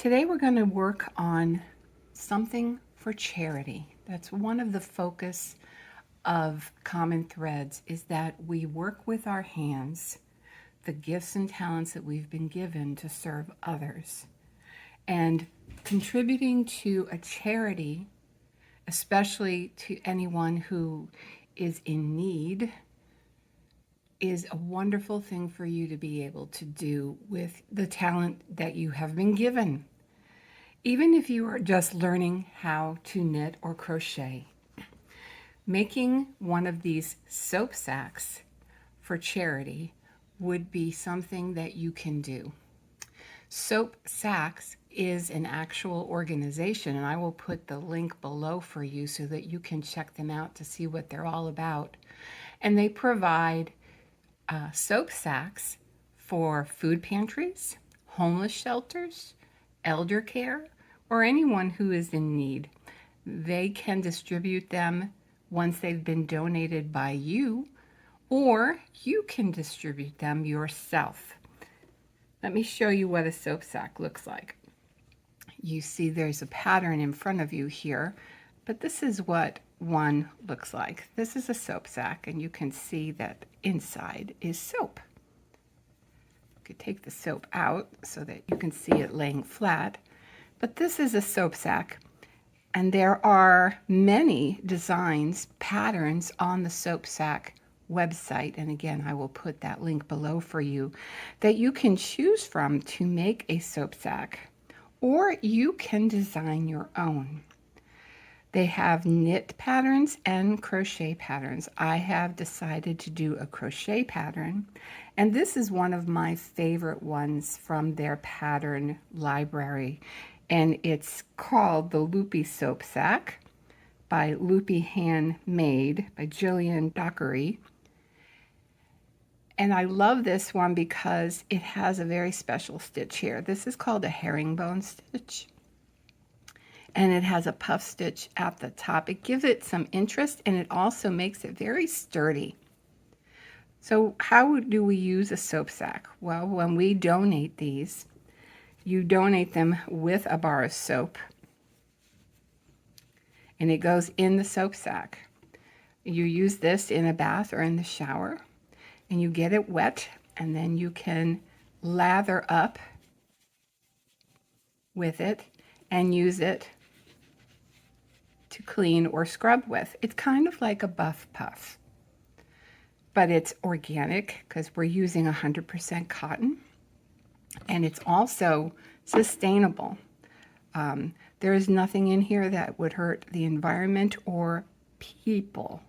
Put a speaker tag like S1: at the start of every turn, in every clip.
S1: Today we're going to work on something for charity. That's one of the focus of Common Threads, is that we work with our hands, the gifts and talents that we've been given to serve others. And contributing to a charity, especially to anyone who is in need, is a wonderful thing for you to be able to do with the talent that you have been given. Even if you are just learning how to knit or crochet, making one of these soap sacks for charity would be something that you can do. Soap Sacks is an actual organization, and I will put the link below for you so that you can check them out to see what they're all about. And they provide soap sacks for food pantries, homeless shelters, elder care, or anyone who is in need. They can distribute them once they've been donated by you, or you can distribute them yourself. Let me show you what a soap sack looks like. You see there's a pattern in front of you here, but this is what one looks like. This is a soap sack, and you can see that inside is soap. You could take the soap out so that you can see it laying flat, but this is a soap sack, and there are many designs, patterns on the soap sack website, and again I will put that link below for you, that you can choose from to make a soap sack, or you can design your own. They have knit patterns and crochet patterns. I have decided to do a crochet pattern, and this is one of my favorite ones from their pattern library, and it's called the Loopy Soap Sack by Loopy Handmade by Jillian Dockery. And I love this one because it has a very special stitch here. This is called a herringbone stitch, and it has a puff stitch at the top. It gives it some interest, and it also makes it very sturdy. So how do we use a soap sack? Well, when we donate these, you donate them with a bar of soap, and it goes in the soap sack. You use this in a bath or in the shower, and you get it wet, and then you can lather up with it and use it to clean or scrub with. It's kind of like a buff puff, but it's organic because we're using 100% cotton, and it's also sustainable. There is nothing in here that would hurt the environment or people,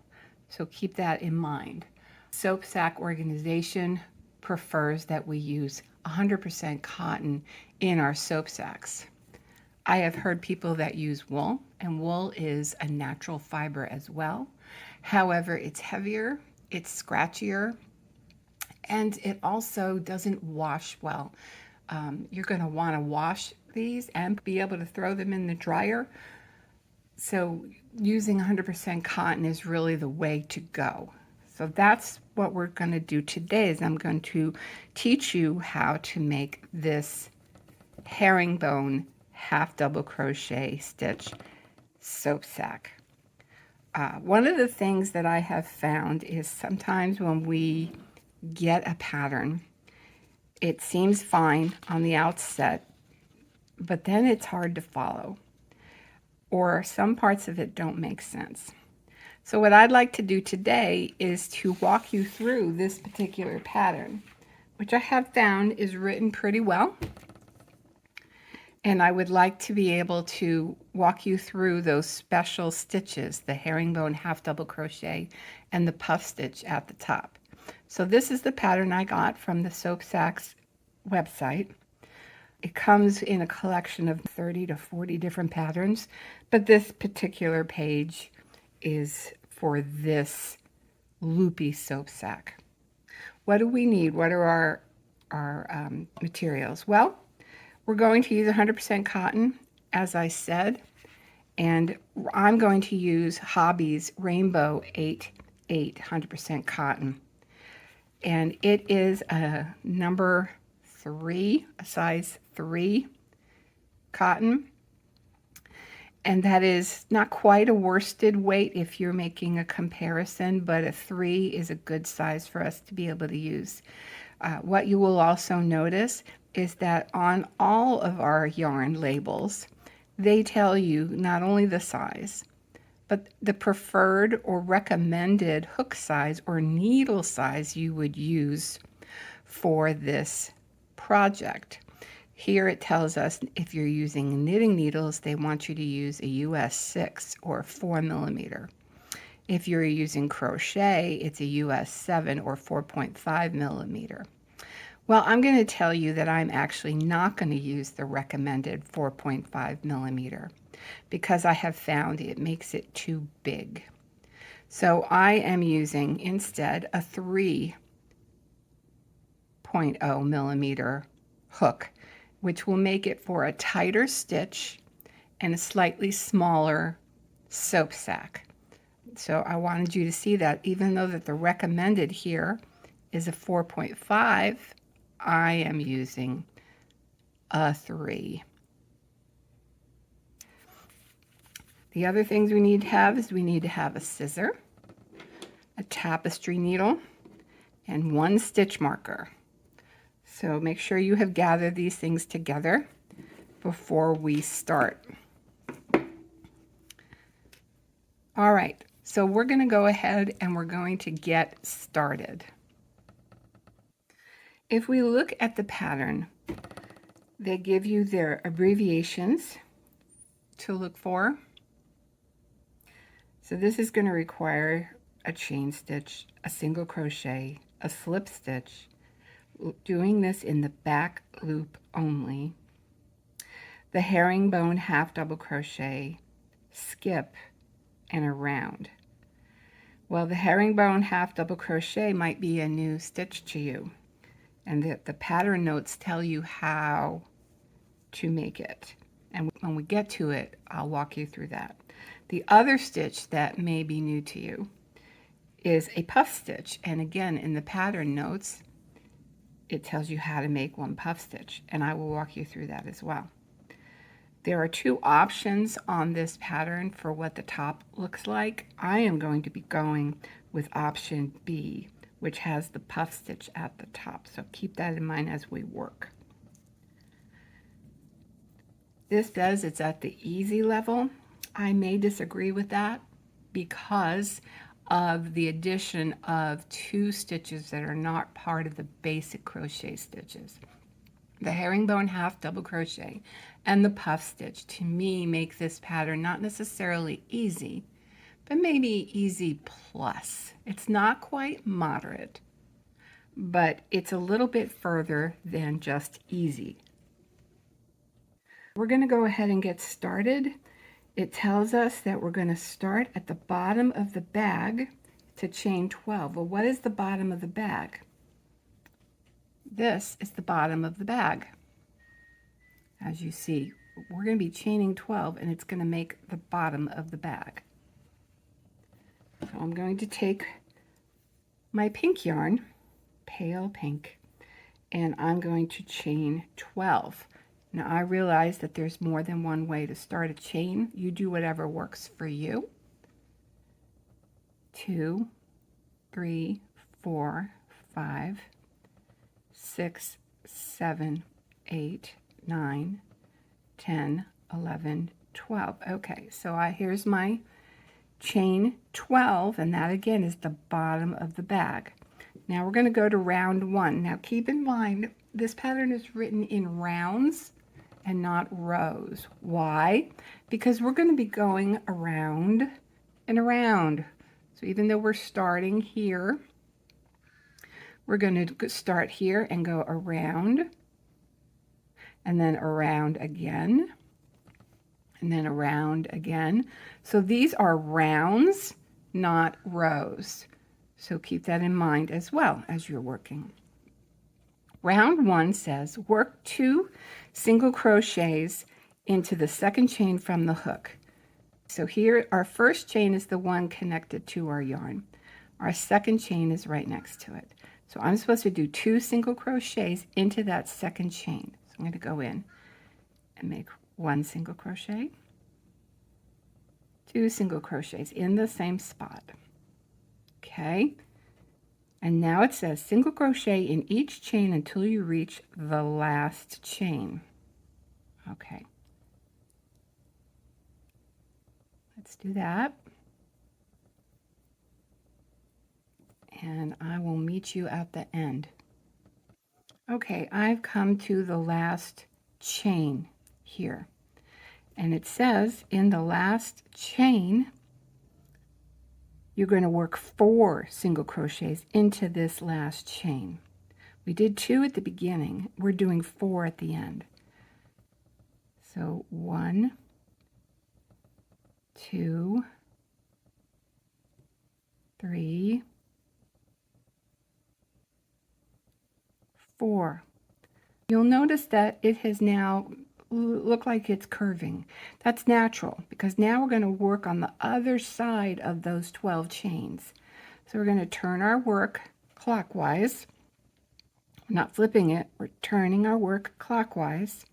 S1: so keep that in mind. Soap Sack organization prefers that we use 100% cotton in our soap sacks. I have heard people that use wool, and wool is a natural fiber as well. However, it's heavier, it's scratchier, and it also doesn't wash well. You're going to want to wash these and be able to throw them in the dryer. So using 100% cotton is really the way to go. So that's what we're going to do today, is I'm going to teach you how to make this herringbone half double crochet stitch soap sack. One of the things that I have found is sometimes when we get a pattern, it seems fine on the outset, but then it's hard to follow, or some parts of it don't make sense. So what I'd like to do today is to walk you through this particular pattern, which I have found is written pretty well. And I would like to be able to walk you through those special stitches, the herringbone half double crochet and the puff stitch at the top. So this is the pattern I got from the Soap Sacks website. It comes in a collection of 30 to 40 different patterns, but this particular page is for this Loopy Soap Sack. What do we need? What are our materials? Well, we're going to use 100% cotton, as I said, and I'm going to use Hobby's Rainbow 8/8 100% cotton. And it is a number 3, a size 3 cotton. And that is not quite a worsted weight if you're making a comparison, but a 3 is a good size for us to be able to use. What you will also notice is that on all of our yarn labels, they tell you not only the size, but the preferred or recommended hook size or needle size you would use for this project. Here it tells us if you're using knitting needles, they want you to use a US 6 or 4 millimeter. If you're using crochet, it's a US 7 or 4.5 millimeter. Well, I'm going to tell you that I'm actually not going to use the recommended 4.5 millimeter because I have found it makes it too big. So I am using instead a 3.0 millimeter hook, which will make it for a tighter stitch and a slightly smaller soap sack. So I wanted you to see that even though that the recommended here is a 4.5, I am using a 3. The other things we need to have is we need to have a scissor, a tapestry needle, and 1 stitch marker. So make sure you have gathered these things together before we start. All right, so we're going to go ahead and we're going to get started. If we look at the pattern, they give you their abbreviations to look for. So this is going to require a chain stitch, a single crochet, a slip stitch, doing this in the back loop only, the herringbone half double crochet, skip, and a round. Well, the herringbone half double crochet might be a new stitch to you, and the pattern notes tell you how to make it. And when we get to it, I'll walk you through that. The other stitch that may be new to you is a puff stitch. And again, in the pattern notes, it tells you how to make 1 puff stitch, and I will walk you through that as well. There are 2 options on this pattern for what the top looks like. I am going to be going with option B, which has the puff stitch at the top. So keep that in mind as we work. This says it's at the easy level. I may disagree with that because of the addition of 2 stitches that are not part of the basic crochet stitches. The herringbone half double crochet and the puff stitch to me make this pattern not necessarily easy, but maybe easy plus. It's not quite moderate, but it's a little bit further than just easy. We're going to go ahead and get started. It tells us that we're going to start at the bottom of the bag to chain 12. Well, what is the bottom of the bag? This is the bottom of the bag. As you see, we're going to be chaining 12 and it's going to make the bottom of the bag. So I'm going to take my pink yarn, pale pink, and I'm going to chain 12. Now I realize that there's more than one way to start a chain. You do whatever works for you. 2, 3, 4, 5, 6, 7, 8, 9, 10, 11, 12. Okay, so here's my chain 12, and that again is the bottom of the bag. Now we're going to go to round 1. Now keep in mind, this pattern is written in rounds and not rows. Why? Because we're going to be going around and around. So even though we're starting here, we're going to start here and go around, and then around again, and then around again. So these are rounds, not rows. So keep that in mind as well as you're working. Round 1 says work 2 single crochets into the second chain from the hook. So here our first chain is the one connected to our yarn. Our second chain is right next to it. So I'm supposed to do 2 single crochets into that second chain. So I'm going to go in and make 1 single crochet, 2 single crochets in the same spot. Okay, and now it says single crochet in each chain until you reach the last chain. Okay, let's do that. And I will meet you at the end. Okay, I've come to the last chain here. And it says in the last chain, you're going to work 4 single crochets into this last chain. We did 2 at the beginning. We're doing 4 at the end. So 1, 2, 3, 4. You'll notice that it has now looked like it's curving. That's natural because now we're going to work on the other side of those 12 chains. So we're going to turn our work clockwise. We're not flipping it, we're turning our work clockwise.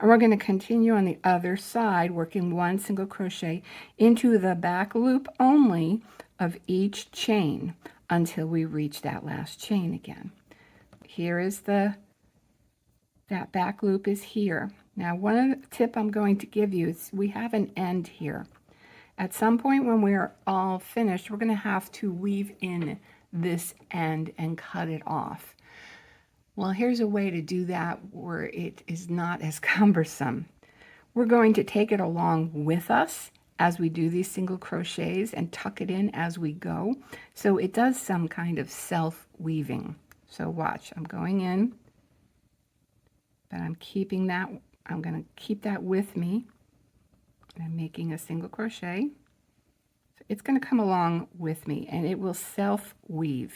S1: And we're going to continue on the other side, working 1 single crochet into the back loop only of each chain until we reach that last chain again. Here is that back loop is here. Now, one tip I'm going to give you is we have an end here. At some point when we're all finished, we're going to have to weave in this end and cut it off. Well, here's a way to do that where it is not as cumbersome. We're going to take it along with us as we do these single crochets and tuck it in as we go. So it does some kind of self-weaving. So watch, I'm going in, but I'm keeping that, I'm going to keep that with me. I'm making a single crochet. So it's going to come along with me and it will self-weave.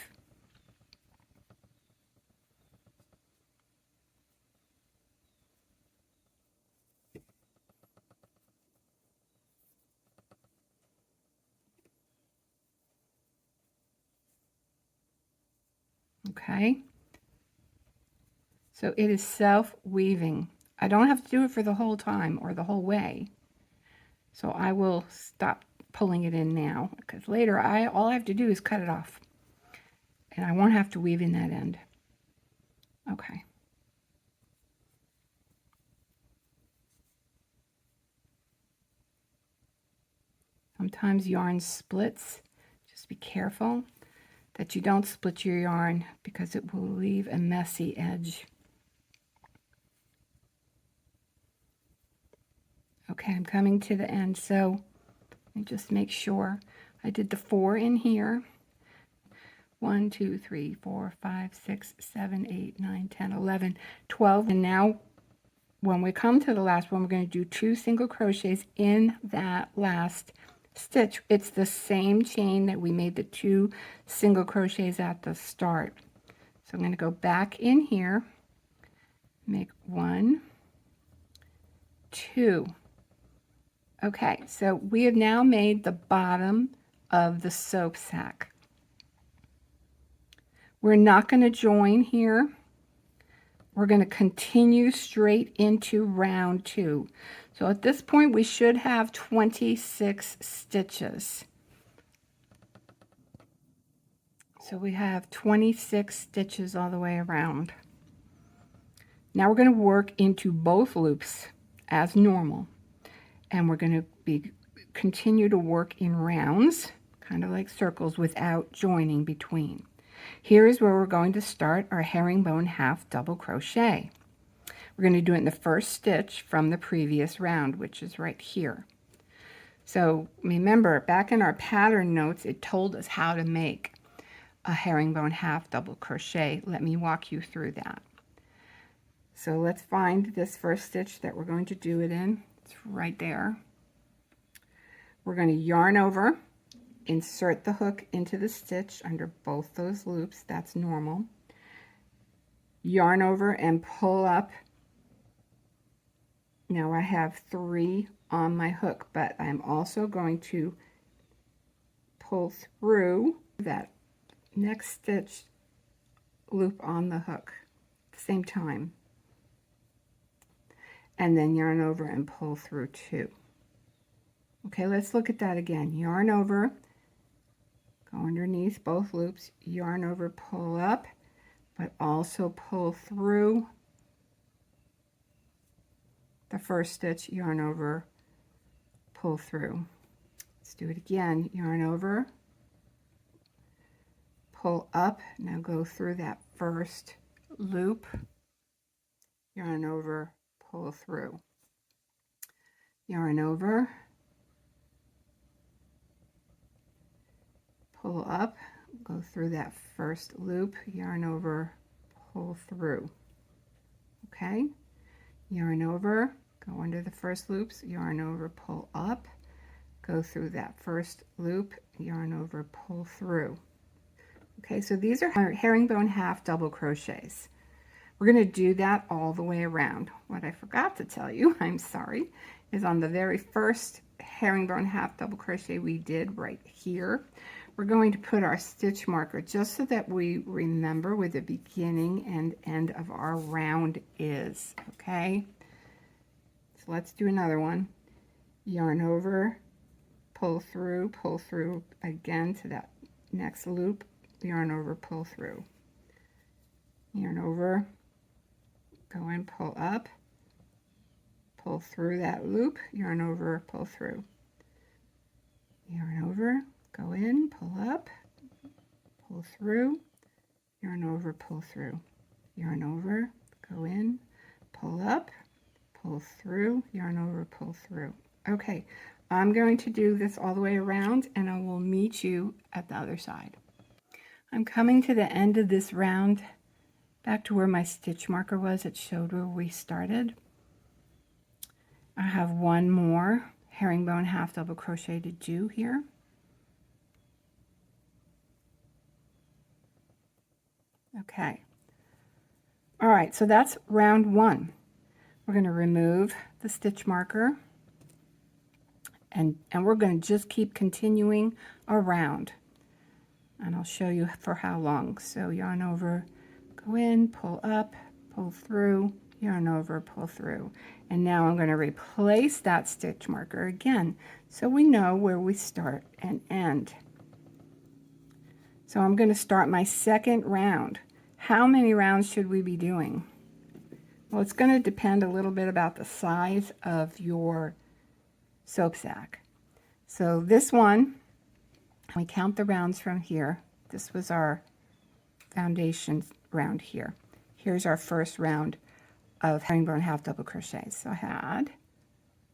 S1: Okay, so it is self-weaving. I don't have to do it for the whole time or the whole way. So I will stop pulling it in now because later all I have to do is cut it off and I won't have to weave in that end. Okay. Sometimes yarn splits. Just be careful that you don't split your yarn because it will leave a messy edge. Okay, I'm coming to the end, so let me just make sure I did the 4 in here. 1, 2, 3, 4, 5, 6, 7, 8, 9, 10, 11, 12. And now when we come to the last one, we're going to do 2 single crochets in that last stitch. It's the same chain that we made the 2 single crochets at the start. So I'm going to go back in here, make 1, 2. Okay, so we have now made the bottom of the soap sack. We're not going to join here. We're going to continue straight into round 2. So at this point we should have 26 stitches. So we have 26 stitches all the way around. Now we're going to work into both loops as normal. And we're going to continue to work in rounds, kind of like circles, without joining between. Here is where we're going to start our herringbone half double crochet. We're going to do it in the first stitch from the previous round, which is right here. So remember, back in our pattern notes, it told us how to make a herringbone half double crochet. Let me walk you through that. So let's find this first stitch that we're going to do it in. It's right there. We're going to yarn over, insert the hook into the stitch under both those loops. That's normal. Yarn over and pull up. Now I have 3 on my hook, but I'm also going to pull through that next stitch loop on the hook at the same time. and then yarn over and pull through 2. Okay, let's look at that again. Yarn over, go underneath both loops, yarn over, pull up, but also pull through the first stitch, yarn over, pull through. Let's do it again. Yarn over, pull up, now go through that first loop, yarn over, pull through. Yarn over, pull up, go through that first loop, yarn over, pull through. Okay, yarn over, go under the first loops, yarn over, pull up, go through that first loop, yarn over, pull through. Okay, so these are herringbone half double crochets. We're going to do that all the way around. What I forgot to tell you, I'm sorry, is on the very first herringbone half double crochet we did right here, we're going to put our stitch marker just so that we remember where the beginning and end of our round is. Okay, so let's do another one. Yarn over, pull through again to that next loop, yarn over, pull through, yarn over, go in, pull up, pull through that loop, yarn over, pull through, yarn over, go in, pull up, pull through, yarn over, pull through, yarn over, go in, pull up, pull through, yarn over, pull through. Okay, I'm going to do this all the way around and I will meet you at the other side. I'm coming to the end of this round, back to where my stitch marker was. It showed where we started. I have one more herringbone half double crochet to do here. Okay. All right, so that's round 1. We're going to remove the stitch marker and we're going to just keep continuing around. And I'll show you for how long. So yarn over, go in, pull up, pull through, yarn over, pull through. And now I'm going to replace that stitch marker again so we know where we start and end. So I'm going to start my second round. How many rounds should we be doing? Well, it's going to depend a little bit about the size of your soap sack. So this one, we count the rounds from here. This was our foundation round here. Here's our first round of herringbone half double crochets. So I had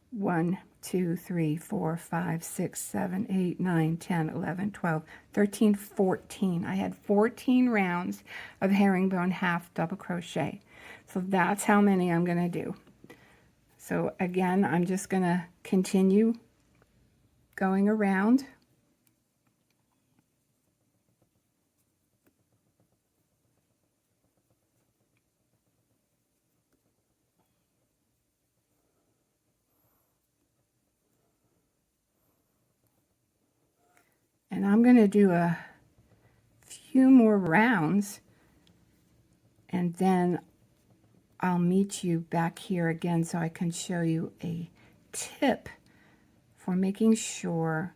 S1: 1, 2, 3, 4, 5, 6, 7, 8, 9, 10, 11, 12, 13, 14. I had 14 rounds of herringbone half double crochet. So that's how many I'm going to do. So again, I'm just going to continue going around. And I'm going to do a few more rounds and then I'll meet you back here again so I can show you a tip for making sure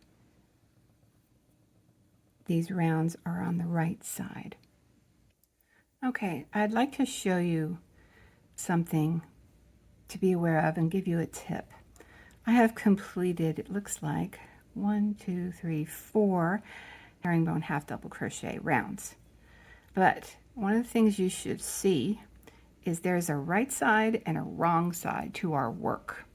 S1: these rounds are on the right side. Okay, I'd like to show you something to be aware of and give you a tip. I have completed, it looks like, 1, 2, 3, 4 herringbone half double crochet rounds. But one of the things you should see is there's a right side and a wrong side to our work.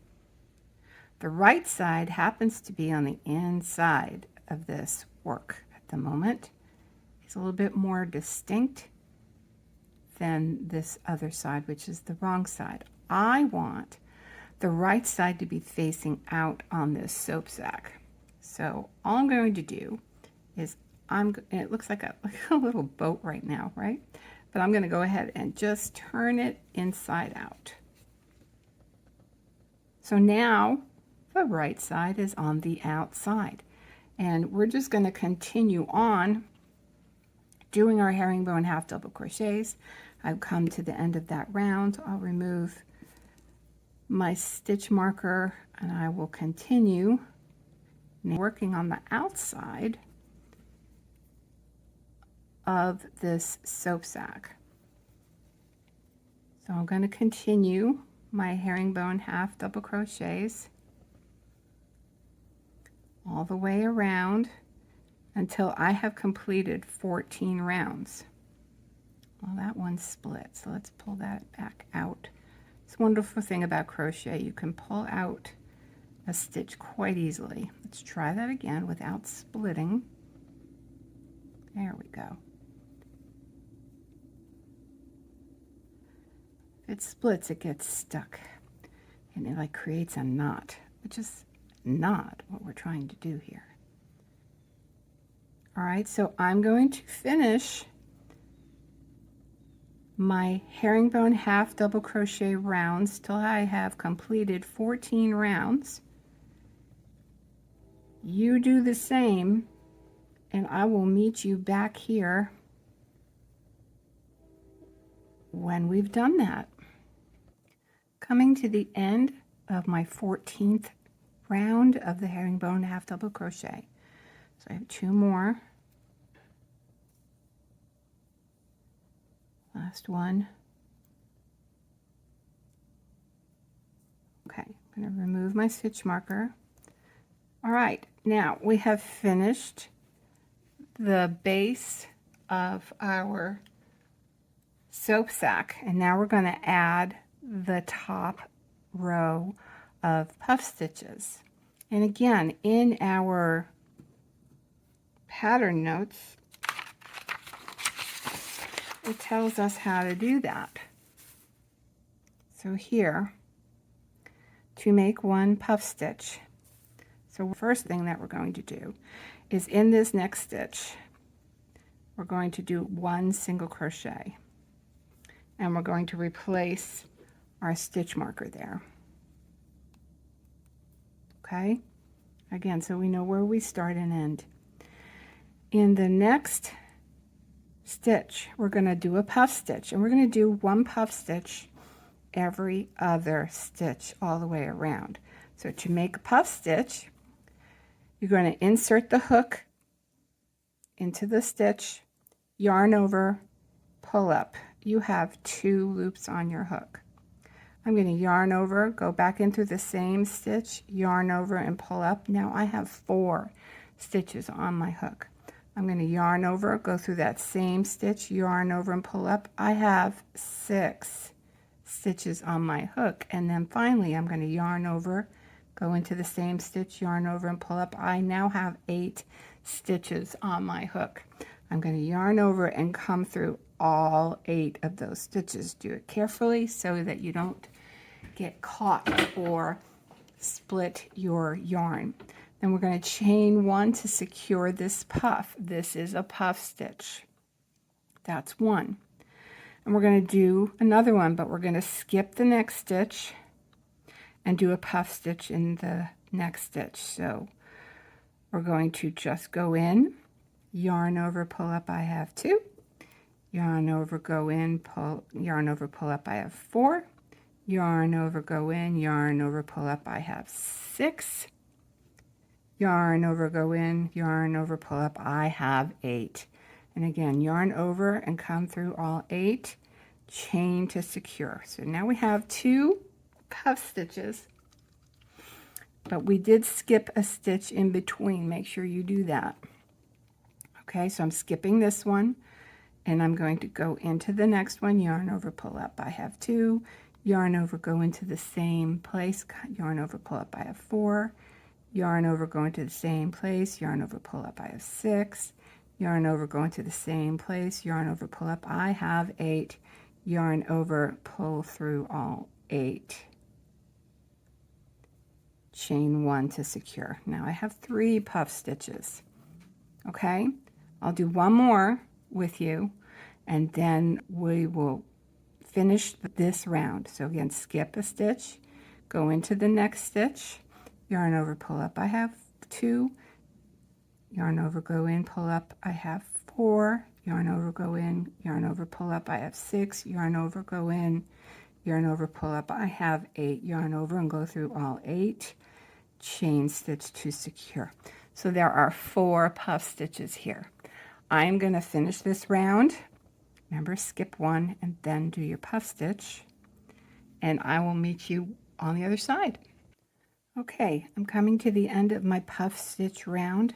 S1: The right side happens to be on the inside of this work at the moment. It's a little bit more distinct than this other side, which is the wrong side. I want the right side to be facing out on this soap sack. So all I'm going to do is it looks like a little boat right now, right? But I'm going to go ahead and just turn it inside out. So now the right side is on the outside. And we're just going to continue on doing our herringbone half double crochets. I've come to the end of that round. I'll remove my stitch marker and I will continue working on the outside of this soap sack. So I'm going to continue my herringbone half double crochets all the way around until I have completed 14 rounds. Well, that one's split, so let's pull that back out. It's a wonderful thing about crochet. You can pull out a stitch quite easily. Let's try that again without splitting. There we go. If it splits, it gets stuck and it like creates a knot, which is not what we're trying to do here. All right, so I'm going to finish my herringbone half double crochet rounds till I have completed 14 rounds. You do the same and I will meet you back here when we've done that. Coming to the end of my 14th round of the herringbone half double crochet. So I have 2 more. Last one. Okay, I'm going to remove my stitch marker. All right, now we have finished the base of our soap sack, and now we're going to add the top row of puff stitches. And again, in our pattern notes, it tells us how to do that. So here, to make 1 puff stitch. So the first thing that we're going to do is in this next stitch, we're going to do 1 single crochet. And we're going to replace our stitch marker there. Okay? Again, so we know where we start and end. In the next stitch, we're going to do a puff stitch, and we're going to do 1 puff stitch every other stitch all the way around. So to make a puff stitch, you're going to insert the hook into the stitch, yarn over, pull up. You have 2 loops on your hook. I'm going to yarn over, go back into the same stitch, yarn over and pull up. Now I have 4 stitches on my hook. I'm going to yarn over, go through that same stitch, yarn over and pull up. I have 6 stitches on my hook, and then finally I'm going to yarn over, go into the same stitch, yarn over and pull up. I now have 8 stitches on my hook. I'm going to yarn over and come through all 8 of those stitches. Do it carefully so that you don't get caught or split your yarn. Then we're going to chain 1 to secure this puff. This is a puff stitch. That's 1. And we're going to do another one, but we're going to skip the next stitch and do a puff stitch in the next stitch. So we're going to just go in, yarn over, pull up, I have 2. Yarn over, go in, pull, yarn over, pull up, I have 4. Yarn over, go in, yarn over, pull up, I have 6. Yarn over, go in, yarn over, pull up, I have 8. And again, yarn over and come through all 8, chain to secure. So now we have 2 puff stitches, but we did skip a stitch in between. Make sure you do that. Okay, so I'm skipping this one, and I'm going to go into the next one, yarn over, pull up, I have 2. Yarn over, go into the same place, yarn over, pull up, I have 4. Yarn over, go into the same place, yarn over, pull up, I have 6. Yarn over, go into the same place, yarn over, pull up, I have 8. Yarn over, pull through all 8. Chain 1 to secure. Now I have 3 puff stitches. Okay, I'll do 1 more with you, and then we will finish this round. So again, skip a stitch, go into the next stitch, yarn over, pull up, I have 2. Yarn over, go in, pull up, I have 4. Yarn over, go in, yarn over, pull up, I have 6. Yarn over, go in, yarn over, pull up. I have 8 yarn over and go through all 8, chain stitch to secure. So there are 4 puff stitches here. I'm going to finish this round. Remember, skip 1 and then do your puff stitch, and I will meet you on the other side. Okay, I'm coming to the end of my puff stitch round.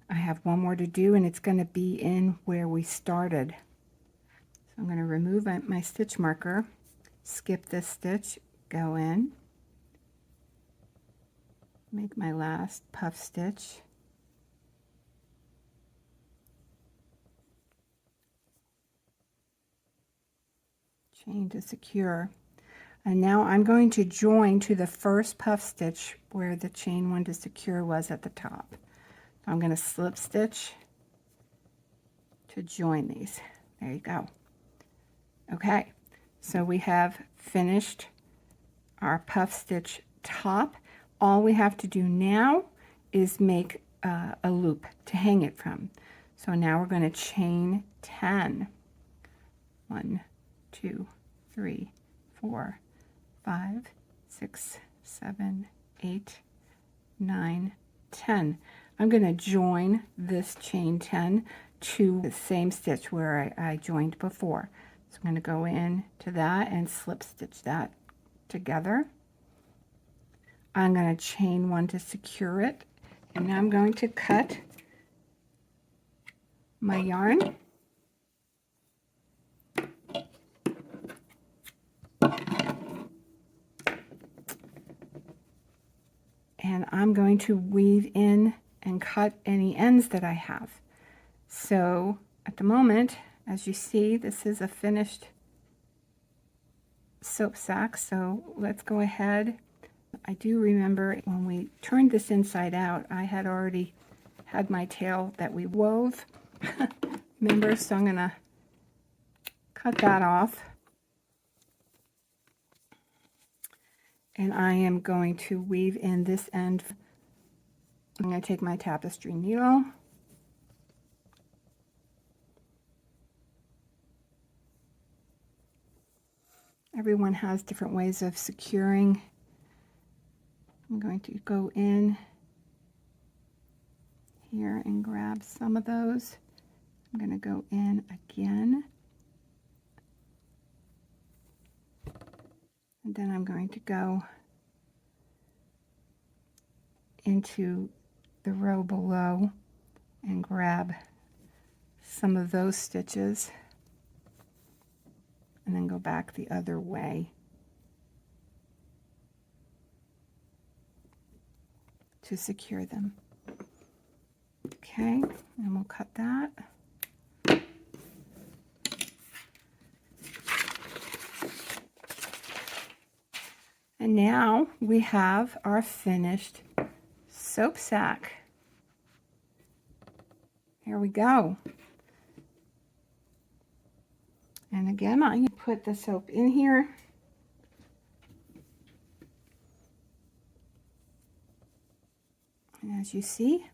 S1: I have one more to do, and it's going to be in where we started. So I'm going to remove my stitch marker, skip this stitch, go in, make my last puff stitch, chain to secure, and now I'm going to join to the first puff stitch where the chain 1 to secure was at the top. I'm going to slip stitch to join these. There you go. Okay, so we have finished our puff stitch top. All we have to do now is make a loop to hang it from. So now we're going to chain 10. 1, 2, 3, 4, 5, 6, 7, 8, 9, 10. I'm going to join this chain 10 to the same stitch where I joined before. So I'm going to go in to that and slip stitch that together. I'm going to chain 1 to secure it, and now I'm going to cut my yarn. And I'm going to weave in and cut any ends that I have. So at the moment, as you see, this is a finished soap sack. So let's go ahead. I do remember when we turned this inside out, I had already had my tail that we wove. Remember, so I'm going to cut that off. And I am going to weave in this end. I'm going to take my tapestry needle. Everyone has different ways of securing. I'm going to go in here and grab some of those. I'm going to go in again. And then I'm going to go into the row below and grab some of those stitches and then go back the other way to secure them. Okay, and we'll cut that. And now we have our finished soap sack. Here we go. And again, I'm going to put the soap in here. And as you see,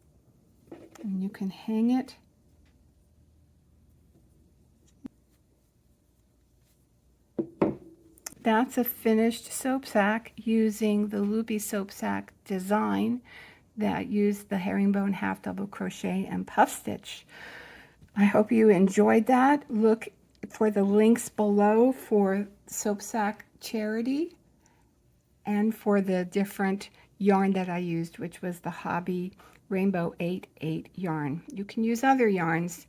S1: and you can hang it. That's a finished soap sack using the Loopy Soap Sack design that used the herringbone half double crochet and puff stitch. I hope you enjoyed that. Look for the links below for Soap Sack Charity and for the different yarn that I used, which was the Hobby Rainbow 8/8 yarn. You can use other yarns,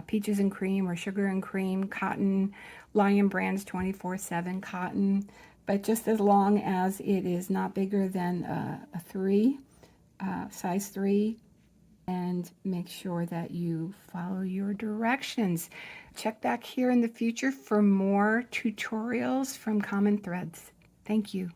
S1: Peaches and Cream or Sugar and Cream, cotton, Lion Brands 24/7 cotton, but just as long as it is not bigger than a 3, size 3, and make sure that you follow your directions. Check back here in the future for more tutorials from Common Threads. Thank you.